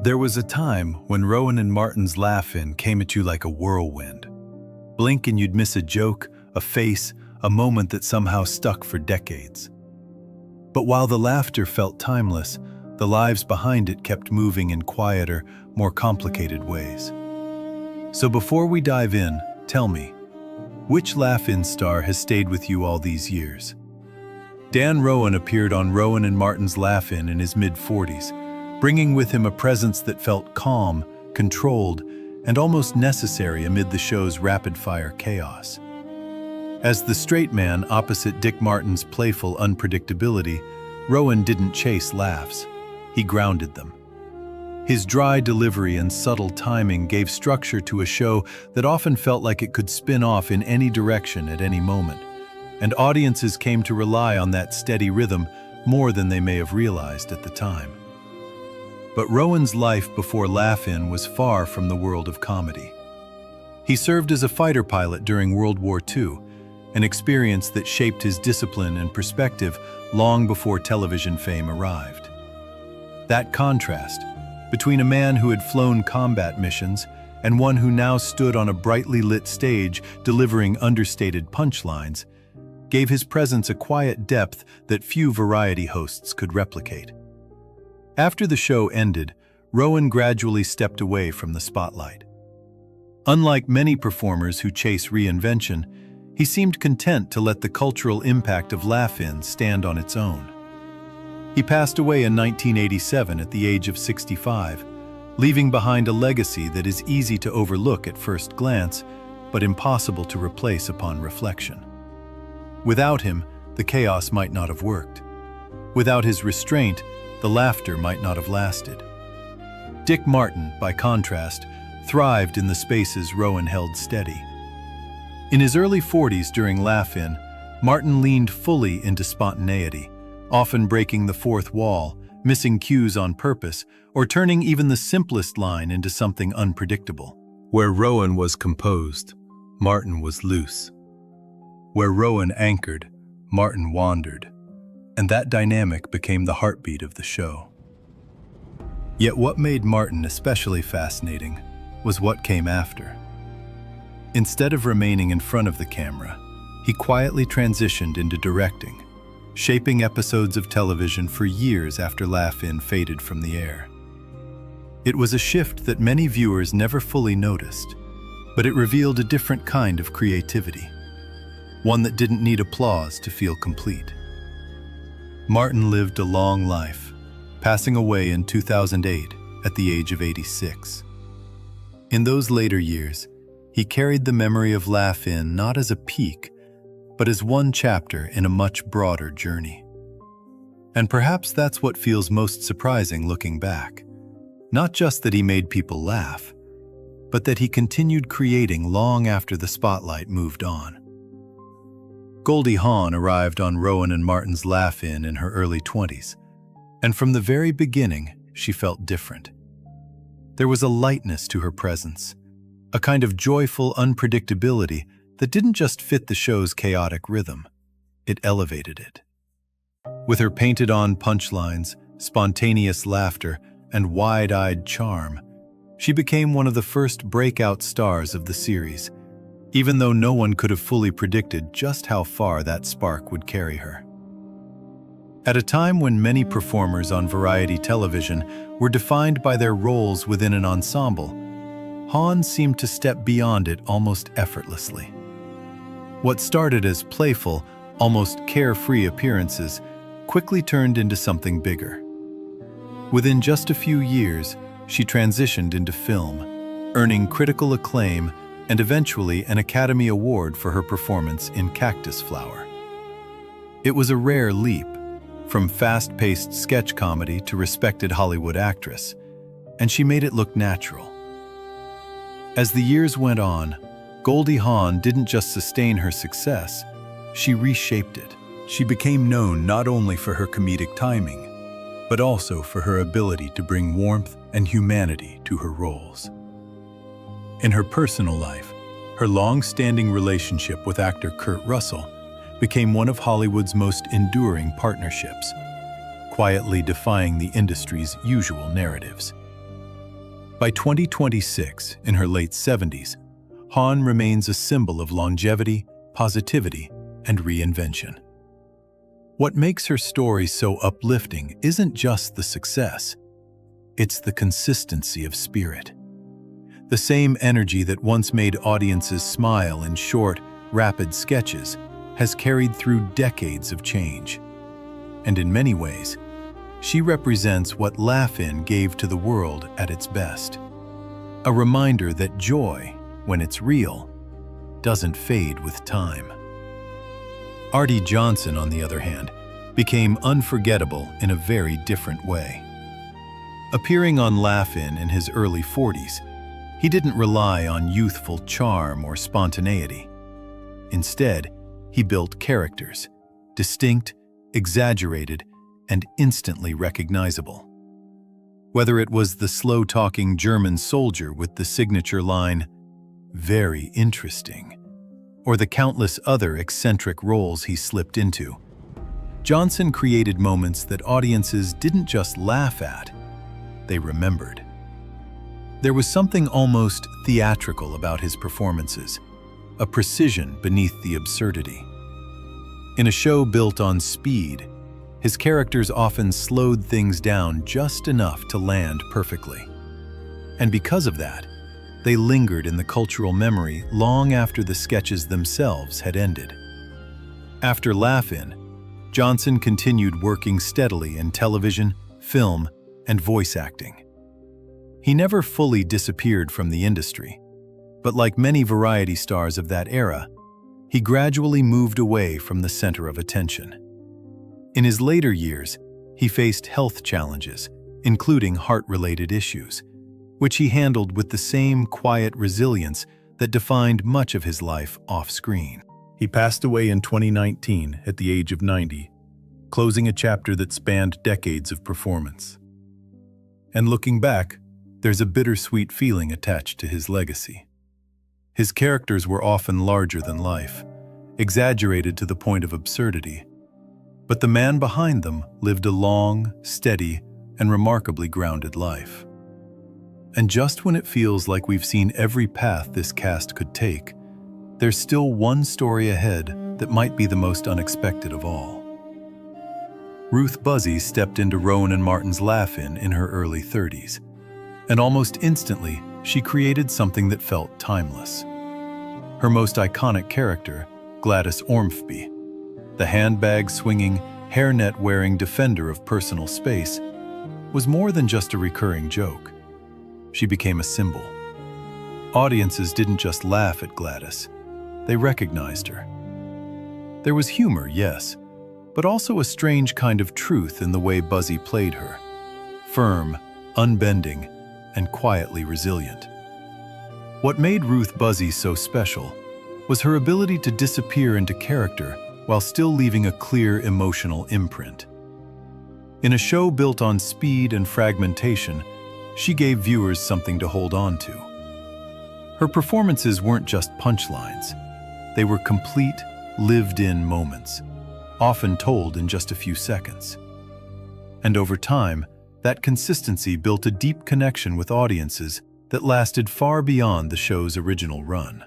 There was a time when Rowan and Martin's laugh-in came at you like a whirlwind. Blink and you'd miss a joke, a face, a moment that somehow stuck for decades. But while the laughter felt timeless, the lives behind it kept moving in quieter, more complicated ways. So before we dive in, tell me, which laugh-in star has stayed with you all these years? Dan Rowan appeared on Rowan and Martin's Laugh-In in his mid-40s, bringing with him a presence that felt calm, controlled, and almost necessary amid the show's rapid-fire chaos. As the straight man opposite Dick Martin's playful unpredictability, Rowan didn't chase laughs. He grounded them. His dry delivery and subtle timing gave structure to a show that often felt like it could spin off in any direction at any moment, and audiences came to rely on that steady rhythm more than they may have realized at the time. But Rowan's life before Laugh-In was far from the world of comedy. He served as a fighter pilot during World War II, an experience that shaped his discipline and perspective long before television fame arrived. That contrast between a man who had flown combat missions and one who now stood on a brightly lit stage delivering understated punchlines gave his presence a quiet depth that few variety hosts could replicate. After the show ended, Rowan gradually stepped away from the spotlight. Unlike many performers who chase reinvention, he seemed content to let the cultural impact of Laugh-In stand on its own. He passed away in 1987 at the age of 65, leaving behind a legacy that is easy to overlook at first glance, but impossible to replace upon reflection. Without him, the chaos might not have worked. Without his restraint, the laughter might not have lasted. Dick Martin, by contrast, thrived in the spaces Rowan held steady. In his early 40s during Laugh-In, Martin leaned fully into spontaneity, often breaking the fourth wall, missing cues on purpose, or turning even the simplest line into something unpredictable. Where Rowan was composed, Martin was loose. Where Rowan anchored, Martin wandered, and that dynamic became the heartbeat of the show. Yet what made Martin especially fascinating was what came after. Instead of remaining in front of the camera, he quietly transitioned into directing, shaping episodes of television for years after Laugh-In faded from the air. It was a shift that many viewers never fully noticed, but it revealed a different kind of creativity, one that didn't need applause to feel complete. Martin lived a long life, passing away in 2008 at the age of 86. In those later years, he carried the memory of Laugh-In not as a peak, but as one chapter in a much broader journey. And perhaps that's what feels most surprising looking back. Not just that he made people laugh, but that he continued creating long after the spotlight moved on. Goldie Hawn arrived on Rowan and Martin's Laugh-In in her early 20s, and from the very beginning, she felt different. There was a lightness to her presence, a kind of joyful unpredictability that didn't just fit the show's chaotic rhythm, it elevated it. With her painted-on punchlines, spontaneous laughter, and wide-eyed charm, she became one of the first breakout stars of the series, even though no one could have fully predicted just how far that spark would carry her. At a time when many performers on variety television were defined by their roles within an ensemble, Hawn seemed to step beyond it almost effortlessly. What started as playful, almost carefree appearances quickly turned into something bigger. Within just a few years, she transitioned into film, earning critical acclaim and eventually an Academy Award for her performance in Cactus Flower. It was a rare leap, from fast-paced sketch comedy to respected Hollywood actress, and she made it look natural. As the years went on, Goldie Hawn didn't just sustain her success, she reshaped it. She became known not only for her comedic timing, but also for her ability to bring warmth and humanity to her roles. In her personal life, her long-standing relationship with actor Kurt Russell became one of Hollywood's most enduring partnerships, quietly defying the industry's usual narratives. By 2026, in her late 70s, Hawn remains a symbol of longevity, positivity, and reinvention. What makes her story so uplifting isn't just the success, it's the consistency of spirit. The same energy that once made audiences smile in short, rapid sketches has carried through decades of change. And in many ways, she represents what Laugh-In gave to the world at its best. A reminder that joy, when it's real, doesn't fade with time. Arte Johnson, on the other hand, became unforgettable in a very different way. Appearing on Laugh-In in his early 40s, he didn't rely on youthful charm or spontaneity. Instead, he built characters, distinct, exaggerated, and instantly recognizable. Whether it was the slow-talking German soldier with the signature line, "Very interesting," or the countless other eccentric roles he slipped into, Johnson created moments that audiences didn't just laugh at, they remembered. There was something almost theatrical about his performances, a precision beneath the absurdity. In a show built on speed, his characters often slowed things down just enough to land perfectly. And because of that, they lingered in the cultural memory long after the sketches themselves had ended. After Laugh-In, Johnson continued working steadily in television, film, and voice acting. He never fully disappeared from the industry, but like many variety stars of that era, he gradually moved away from the center of attention. In his later years, he faced health challenges, including heart-related issues, which he handled with the same quiet resilience that defined much of his life off-screen. He passed away in 2019 at the age of 90, closing a chapter that spanned decades of performance. And looking back, there's a bittersweet feeling attached to his legacy. His characters were often larger than life, exaggerated to the point of absurdity, but the man behind them lived a long, steady, and remarkably grounded life. And just when it feels like we've seen every path this cast could take, there's still one story ahead that might be the most unexpected of all. Ruth Buzzi stepped into Rowan and Martin's Laugh-In in her early 30s, and almost instantly, she created something that felt timeless. Her most iconic character, Gladys Ormsby, the handbag-swinging, hairnet-wearing defender of personal space, was more than just a recurring joke. She became a symbol. Audiences didn't just laugh at Gladys, they recognized her. There was humor, yes, but also a strange kind of truth in the way Buzzi played her. Firm, unbending, and quietly resilient. What made Ruth Buzzi so special was her ability to disappear into character while still leaving a clear emotional imprint. In a show built on speed and fragmentation, she gave viewers something to hold on to. Her performances weren't just punchlines. They were complete, lived-in moments, often told in just a few seconds. And over time, that consistency built a deep connection with audiences that lasted far beyond the show's original run.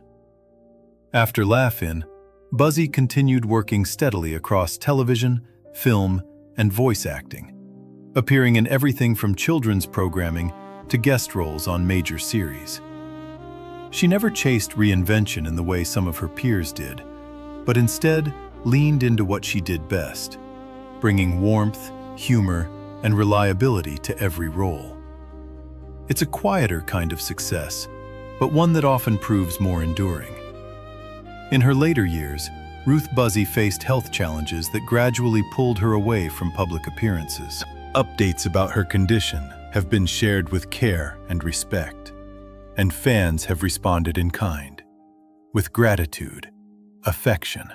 After Laugh-In, Buzzi continued working steadily across television, film, and voice acting, appearing in everything from children's programming to guest roles on major series. She never chased reinvention in the way some of her peers did, but instead leaned into what she did best, bringing warmth, humor, and reliability to every role. It's a quieter kind of success, but one that often proves more enduring. In her later years, Ruth Buzzi faced health challenges that gradually pulled her away from public appearances. Updates about her condition have been shared with care and respect, and fans have responded in kind, with gratitude, affection,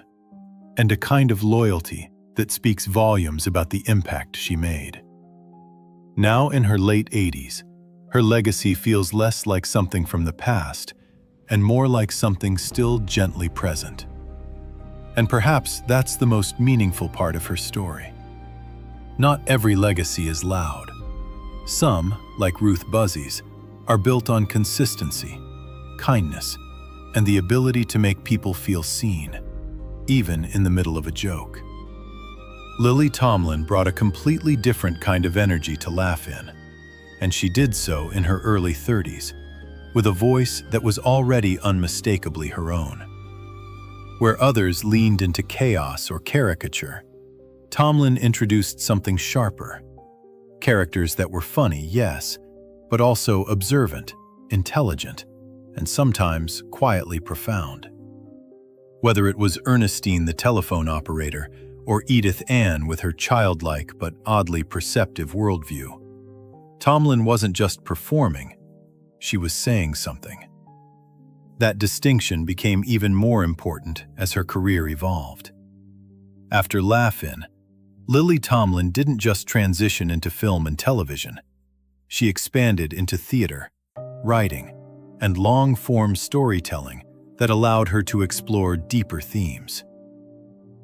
and a kind of loyalty that speaks volumes about the impact she made. Now in her late 80s, her legacy feels less like something from the past and more like something still gently present. And perhaps that's the most meaningful part of her story. Not every legacy is loud. Some, like Ruth Buzzi's, are built on consistency, kindness, and the ability to make people feel seen, even in the middle of a joke. Lily Tomlin brought a completely different kind of energy to Laugh In, and she did so in her early 30s, with a voice that was already unmistakably her own. Where others leaned into chaos or caricature, Tomlin introduced something sharper. Characters that were funny, yes, but also observant, intelligent, and sometimes quietly profound. Whether it was Ernestine the telephone operator or Edith Ann with her childlike but oddly perceptive worldview, Tomlin wasn't just performing, she was saying something. That distinction became even more important as her career evolved. After Laugh In, Lily Tomlin didn't just transition into film and television. She expanded into theater, writing, and long-form storytelling that allowed her to explore deeper themes.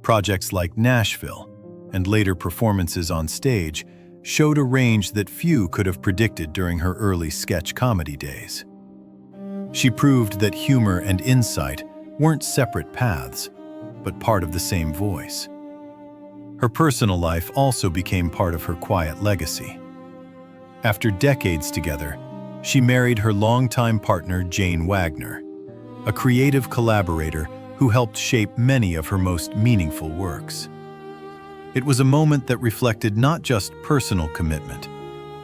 Projects like Nashville and later performances on stage showed a range that few could have predicted during her early sketch comedy days. She proved that humor and insight weren't separate paths, but part of the same voice. Her personal life also became part of her quiet legacy. After decades together, she married her longtime partner Jane Wagner, a creative collaborator who helped shape many of her most meaningful works. It was a moment that reflected not just personal commitment,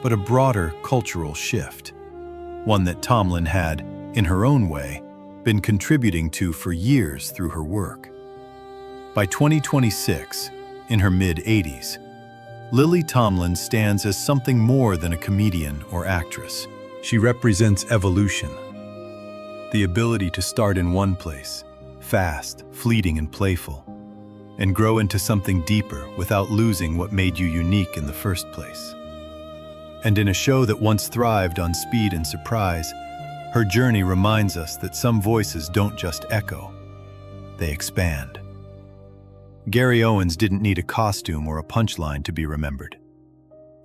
but a broader cultural shift, one that Tomlin had, in her own way, been contributing to for years through her work. By 2026, in her mid-80s, Lily Tomlin stands as something more than a comedian or actress. She represents evolution, the ability to start in one place, fast, fleeting, and playful, and grow into something deeper without losing what made you unique in the first place. And in a show that once thrived on speed and surprise, her journey reminds us that some voices don't just echo, they expand. Gary Owens didn't need a costume or a punchline to be remembered.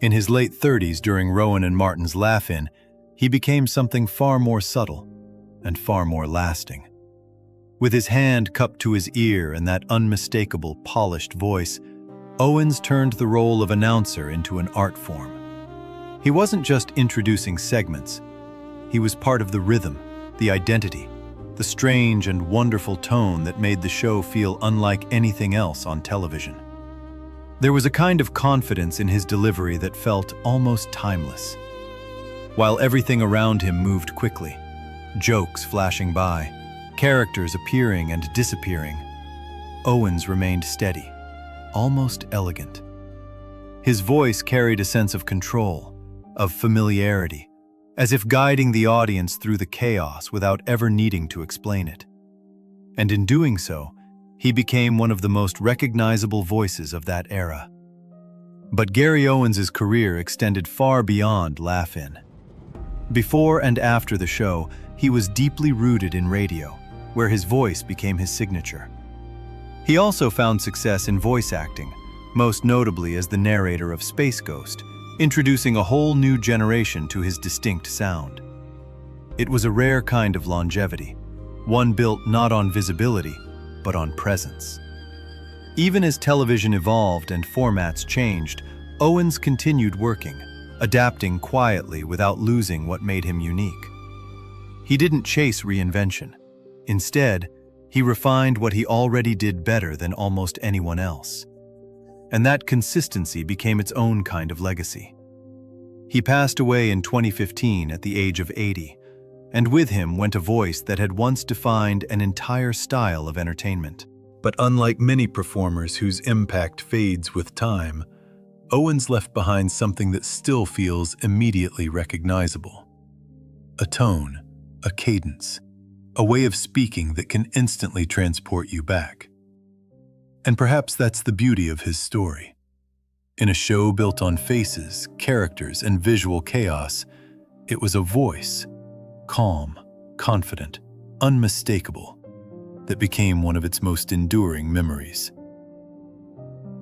In his late 30s, during Rowan and Martin's Laugh In, he became something far more subtle and far more lasting. With his hand cupped to his ear and that unmistakable, polished voice, Owens turned the role of announcer into an art form. He wasn't just introducing segments. He was part of the rhythm, the identity, the strange and wonderful tone that made the show feel unlike anything else on television. There was a kind of confidence in his delivery that felt almost timeless. While everything around him moved quickly, jokes flashing by, characters appearing and disappearing, Owens remained steady, almost elegant. His voice carried a sense of control, of familiarity, as if guiding the audience through the chaos without ever needing to explain it. And in doing so, he became one of the most recognizable voices of that era. But Gary Owens' career extended far beyond Laugh In. Before and after the show, he was deeply rooted in radio, where his voice became his signature. He also found success in voice acting, most notably as the narrator of Space Ghost, introducing a whole new generation to his distinct sound. It was a rare kind of longevity, one built not on visibility, but on presence. Even as television evolved and formats changed, Owens continued working, adapting quietly without losing what made him unique. He didn't chase reinvention. Instead, he refined what he already did better than almost anyone else. And that consistency became its own kind of legacy. He passed away in 2015 at the age of 80, and with him went a voice that had once defined an entire style of entertainment. But unlike many performers whose impact fades with time, Owens left behind something that still feels immediately recognizable. A tone, a cadence, a way of speaking that can instantly transport you back. And perhaps that's the beauty of his story. In a show built on faces, characters, and visual chaos, it was a voice, calm, confident, unmistakable, that became one of its most enduring memories.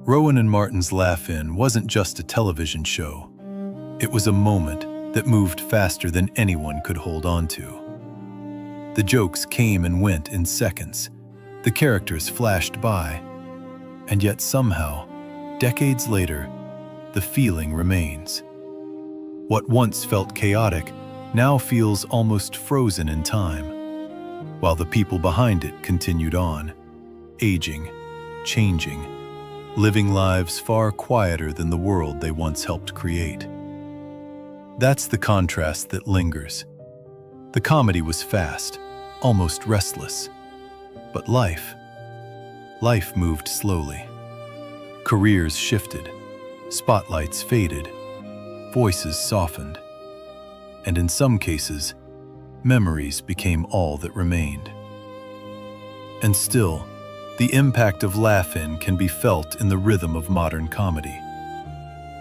Rowan and Martin's Laugh In wasn't just a television show. It was a moment, that moved faster than anyone could hold on to. The jokes came and went in seconds. The characters flashed by. And yet somehow, decades later, the feeling remains. What once felt chaotic now feels almost frozen in time, while the people behind it continued on, aging, changing, living lives far quieter than the world they once helped create. That's the contrast that lingers. The comedy was fast, almost restless. But life moved slowly. Careers shifted, spotlights faded, voices softened, and in some cases, memories became all that remained. And still, the impact of Laugh-In can be felt in the rhythm of modern comedy.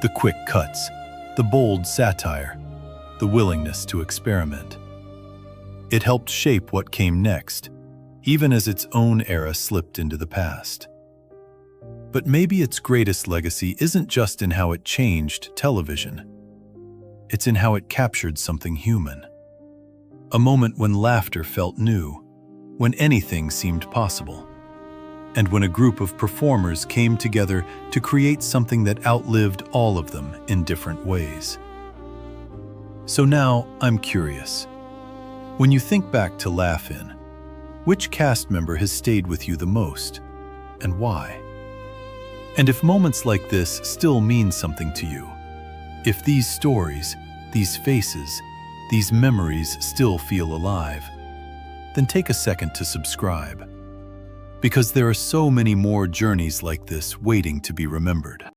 The quick cuts, the bold satire, the willingness to experiment. It helped shape what came next, even as its own era slipped into the past. But maybe its greatest legacy isn't just in how it changed television. It's in how it captured something human. A moment when laughter felt new, when anything seemed possible, and when a group of performers came together to create something that outlived all of them in different ways. So now I'm curious. When you think back to Laugh-In, which cast member has stayed with you the most, and why? And if moments like this still mean something to you, if these stories, these faces, these memories still feel alive, then take a second to subscribe. Because there are so many more journeys like this waiting to be remembered.